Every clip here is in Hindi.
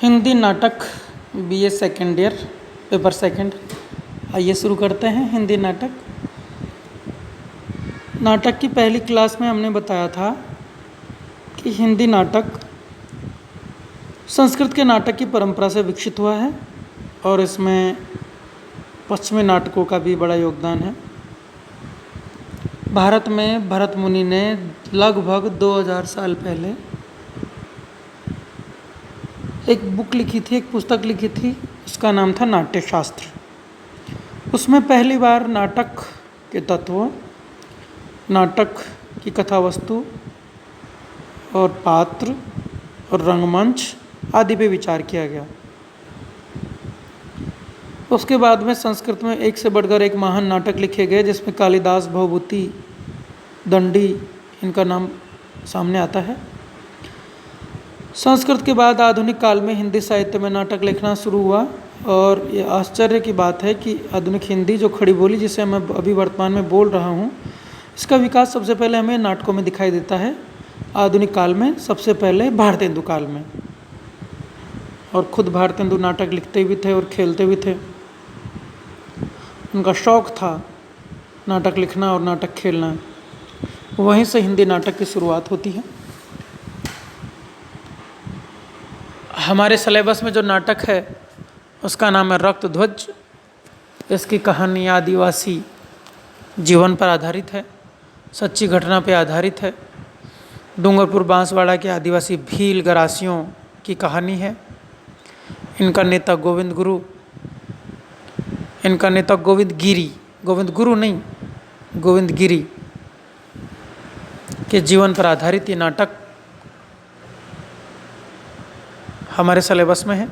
हिंदी नाटक BA second year paper second. आइए शुरू करते हैं हिंदी नाटक। नाटक की पहली क्लास में हमने बताया था कि हिंदी नाटक संस्कृत के नाटक की परंपरा से विकसित हुआ है और इसमें पश्चिमी नाटकों का भी बड़ा योगदान है। भारत में भरत मुनि ने लगभग 2000 साल पहले एक बुक लिखी थी, एक पुस्तक लिखी थी, उसका नाम था नाट्य शास्त्र। उसमें पहली बार नाटक के तत्व, नाटक की कथा वस्तु और पात्र और रंगमंच आदि पे विचार किया गया। उसके बाद में संस्कृत में एक से बढ़कर एक महान नाटक लिखे गए, जिसमें कालिदास, भवभूति, दंडी इनका नाम सामने आता है। संस्कृत के बाद आधुनिक काल में हिंदी साहित्य में नाटक लिखना शुरू हुआ और ये आश्चर्य की बात है कि आधुनिक हिंदी जो खड़ी बोली जिसे मैं अभी वर्तमान में बोल रहा हूँ, इसका विकास सबसे पहले हमें नाटकों में दिखाई देता है। आधुनिक काल में सबसे पहले भारतेंदु काल में, और खुद भारतेंदु नाटक लिखते भी थे और खेलते भी थे। उनका शौक़ था नाटक लिखना और नाटक खेलना। वहीं से हिंदी नाटक की शुरुआत होती है। हमारे सिलेबस में जो नाटक है उसका नाम है रक्तध्वज। इसकी कहानी आदिवासी जीवन पर आधारित है, सच्ची घटना पर आधारित है। डूंगरपुर बांसवाड़ा के आदिवासी भील गरासियों की कहानी है। इनका नेता गोविंद गुरु, इनका नेता गोविंद गिरी, गोविंद गुरु नहीं, गोविंद गिरी के जीवन पर आधारित ये नाटक हमारे सिलेबस में है।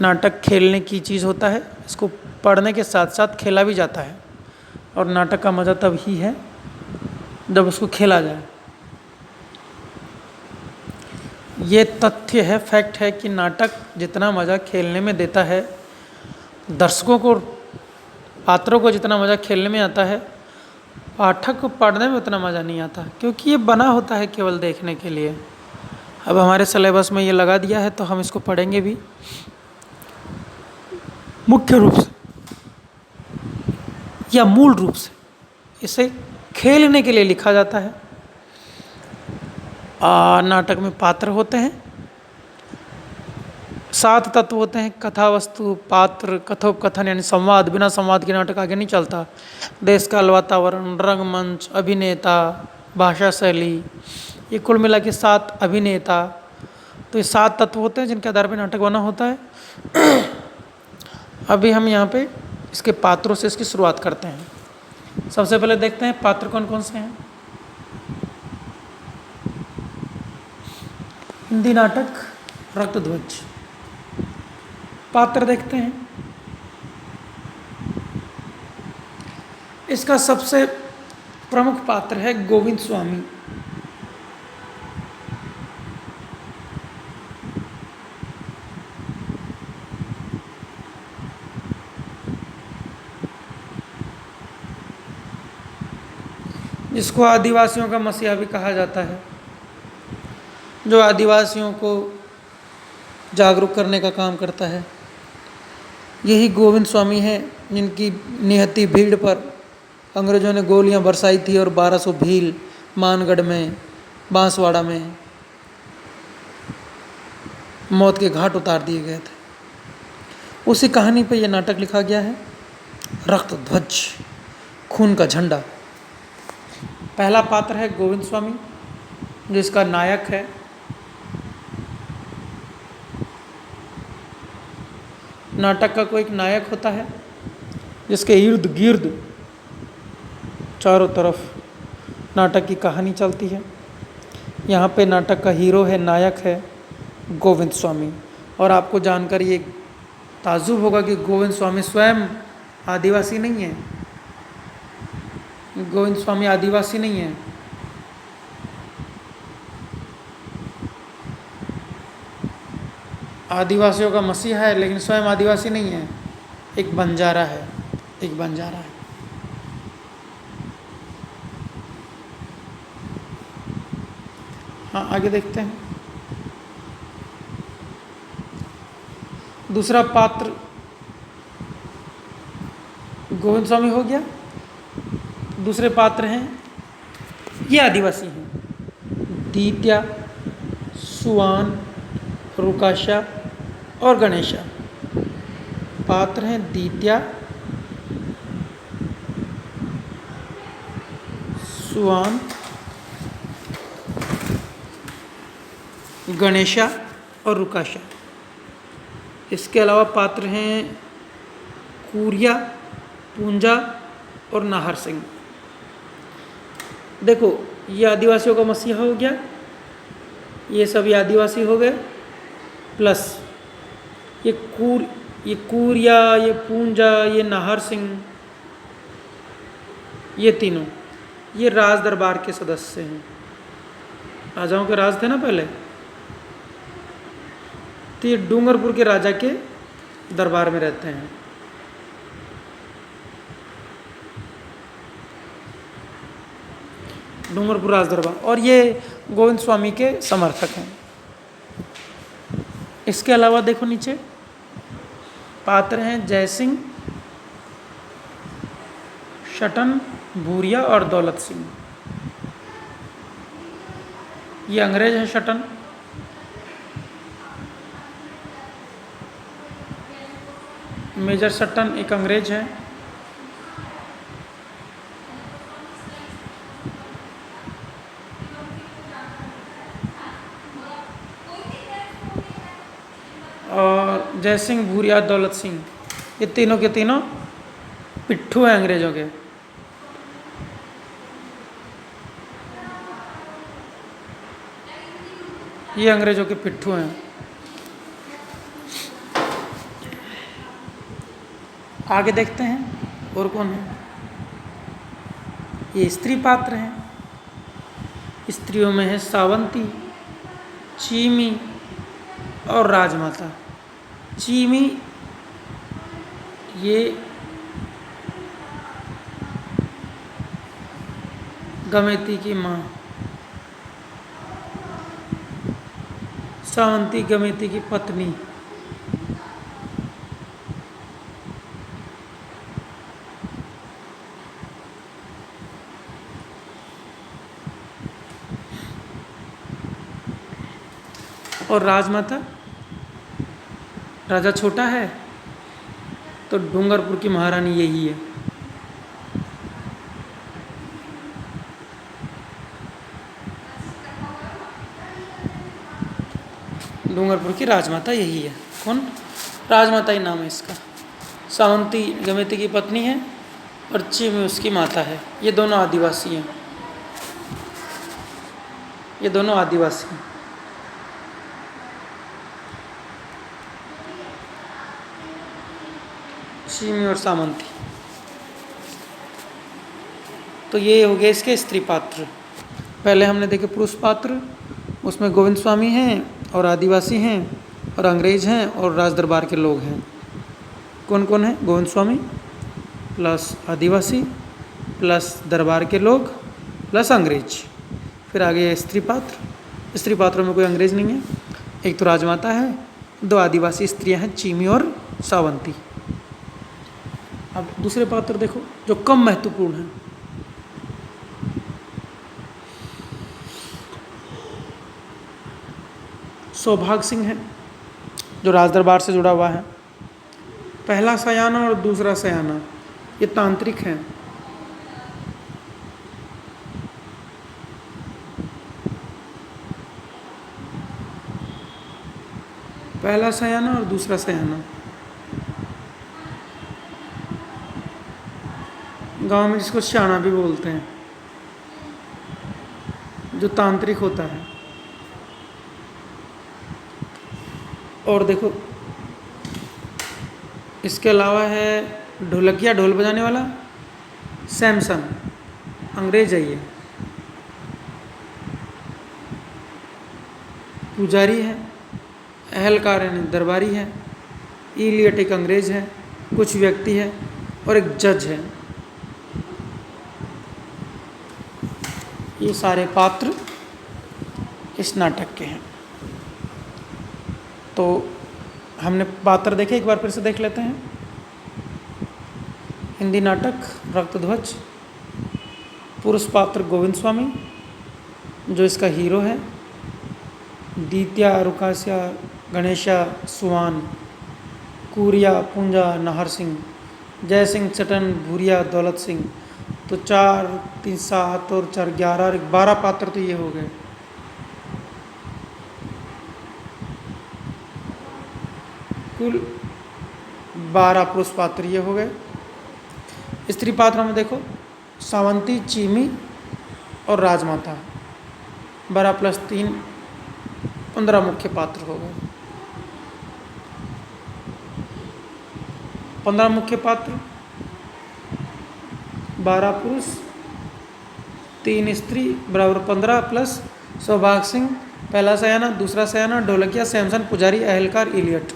नाटक खेलने की चीज़ होता है, इसको पढ़ने के साथ साथ खेला भी जाता है, और नाटक का मज़ा तब ही है जब उसको खेला जाए। ये तथ्य है, फैक्ट है कि नाटक जितना मज़ा खेलने में देता है, दर्शकों को, पात्रों को जितना मज़ा खेलने में आता है, पाठक को पढ़ने में उतना मज़ा नहीं आता, क्योंकि ये बना होता है केवल देखने के लिए। अब हमारे सिलेबस में ये लगा दिया है तो हम इसको पढ़ेंगे भी। मुख्य रूप से या मूल रूप से इसे खेलने के लिए लिखा जाता है। नाटक में पात्र होते हैं, 7 तत्व होते हैं: कथा वस्तु, पात्र, कथोपकथन यानी संवाद। बिना संवाद के नाटक आगे नहीं चलता। देश काल, वातावरण, रंगमंच, अभिनेता, भाषा शैली, ये कुल मिला के 7 अभिनेता। तो ये 7 तत्व होते हैं जिनके आधार पर नाटक बना होता है। अभी हम यहाँ पे इसके पात्रों से इसकी शुरुआत करते हैं। सबसे पहले देखते हैं पात्र कौन कौन से हैं। हिंदी नाटक रक्तध्वज, पात्र देखते हैं। इसका सबसे प्रमुख पात्र है गोविंद स्वामी। जिसको आदिवासियों का मसीहा भी कहा जाता है, जो आदिवासियों को जागरूक करने का काम करता है। यही गोविंद स्वामी हैं जिनकी निहत्ती भीड़ पर अंग्रेज़ों ने गोलियां बरसाई थी और 1200 भील मानगढ़ में, बांसवाड़ा में मौत के घाट उतार दिए गए थे। उसी कहानी पर यह नाटक लिखा गया है, रक्तध्वज, खून का झंडा। पहला पात्र है गोविंद स्वामी, जिसका नायक है। नाटक का कोई एक नायक होता है जिसके इर्द गिर्द चारों तरफ नाटक की कहानी चलती है। यहाँ पे नाटक का हीरो है, नायक है गोविंद स्वामी। और आपको जानकर ये ताज्जुब होगा कि गोविंद स्वामी स्वयं आदिवासी नहीं है। गोविंद स्वामी आदिवासी नहीं है। आदिवासियों का मसीहा है, लेकिन स्वयं आदिवासी नहीं है। एक बंजारा है, एक बंजारा है। हाँ, आगे देखते हैं। दूसरा पात्र गोविंद स्वामी हो गया। दूसरे पात्र हैं, ये आदिवासी हैं, दीत्या, सुवान, रुकाशा और गणेशा। पात्र हैं दीत्या, सुवान, गणेशा और रुकाशा। इसके अलावा पात्र हैं कूरिया, पूंजा और नाहर सिंह। देखो, ये आदिवासियों का मसीहा हो गया, ये सभी आदिवासी हो गए, प्लस ये कूरिया, ये पूंजा, ये नाहर सिंह, ये तीनों ये राज दरबार के सदस्य हैं। राजाओं के राज थे ना पहले, तो ये डूंगरपुर के राजा के दरबार में रहते हैं। डूंगरपुर राज दरबार, और ये गोविंद स्वामी के समर्थक हैं। इसके अलावा देखो नीचे पात्र हैं जयसिंह, शटन, भूरिया और दौलत सिंह। ये अंग्रेज हैं शटन, मेजर शटन एक अंग्रेज है। और जयसिंह, भूरिया, दौलत सिंह, ये तीनों के तीनों पिट्ठू हैं अंग्रेजों के। ये अंग्रेजों के पिट्ठू हैं। आगे देखते हैं और कौन है। ये स्त्री पात्र हैं। स्त्रियों में है सावंती, चीमी और राजमाता। चीमी ये गमेती की माँ, सावंती गमेती की पत्नी। और राजमाता, राजा छोटा है तो डूंगरपुर की महारानी यही है। डूंगरपुर की राजमाता यही है। कौन? राजमाता ही नाम है इसका। सावंती गमेती की पत्नी है और चीमी उसकी माता है। ये दोनों आदिवासी हैं। ये दोनों आदिवासी हैं। चीमी और सामंती। तो ये हो गए इसके स्त्री पात्र। पहले हमने देखे पुरुष पात्र, उसमें गोविंद स्वामी हैं और आदिवासी हैं और अंग्रेज हैं और राज दरबार के लोग हैं। कौन कौन है? गोविंद स्वामी प्लस आदिवासी प्लस दरबार के लोग प्लस अंग्रेज। फिर आगे स्त्री पात्र। स्त्री पात्रों में कोई अंग्रेज नहीं है, एक तो राजमाता है, दो आदिवासी स्त्रियां हैं, चीमी और सावंती। अब दूसरे पात्र देखो जो कम महत्वपूर्ण हैं। सौभाग सिंह है जो राज दरबार से जुड़ा हुआ है। पहला सयाना और दूसरा सयाना ये तांत्रिक हैं। पहला सयाना और दूसरा सयाना गांव में जिसको श्याना भी बोलते हैं, जो तांत्रिक होता है। और देखो इसके अलावा है ढोलकिया, ढोल बजाने वाला सैमसन, अंग्रेज है ये। पुजारी है, अहलकार यानी दरबारी है, इलियट एक अंग्रेज है, कुछ व्यक्ति है और एक जज है। ये सारे पात्र इस नाटक के हैं। तो हमने पात्र देखे, एक बार फिर से देख लेते हैं। हिंदी नाटक रक्तध्वज, पुरुष पात्र गोविंद स्वामी जो इसका हीरो है, दीत्या रुकासिया गणेशा सुवान, कूरिया पूंजा नाहर सिंह, जय सिंह चटन भूरिया दौलत सिंह। तो 4 3 7 और 4 11 और 12 पात्र तो ये हो गए। कुल 12 पुरुष पात्र ये हो गए। स्त्री पात्र में देखो सावंती, चीमी और राजमाता, 12 + 3 15 मुख्य पात्र हो गए। 15 मुख्य पात्र, 12 पुरुष 3 स्त्री बराबर 15 प्लस सौभाग सिंह पहला सयाना, दूसरा सयाना, ढोलकिया, सैमसन, पुजारी, अहलकार, इलियट,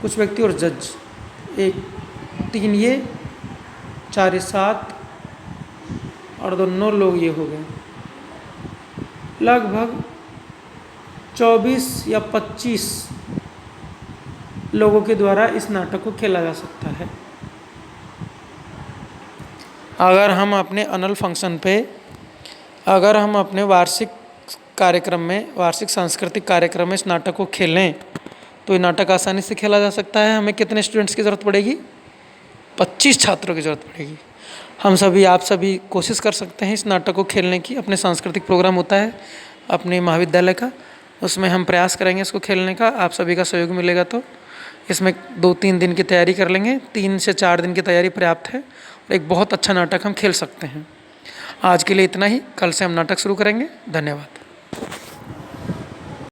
कुछ व्यक्ति और जज। 1 3 ये, 4 7 और 2 9 लोग ये हो गए। लगभग 24 या 25 लोगों के द्वारा इस नाटक को खेला जा सकता है। अगर हम अपने एनुअल फंक्शन पे, अगर हम अपने वार्षिक कार्यक्रम में, वार्षिक सांस्कृतिक कार्यक्रम में इस नाटक को खेलें तो ये नाटक आसानी से खेला जा सकता है। हमें कितने स्टूडेंट्स की ज़रूरत पड़ेगी? 25 छात्रों की ज़रूरत पड़ेगी। हम सभी, आप सभी कोशिश कर सकते हैं इस नाटक को खेलने की। अपने सांस्कृतिक प्रोग्राम होता है अपने महाविद्यालय का, उसमें हम प्रयास करेंगे इसको खेलने का। आप सभी का सहयोग मिलेगा तो इसमें 2-3 दिन की तैयारी कर लेंगे। 3 से 4 दिन की तैयारी पर्याप्त है और एक बहुत अच्छा नाटक हम खेल सकते हैं। आज के लिए इतना ही, कल से हम नाटक शुरू करेंगे। धन्यवाद।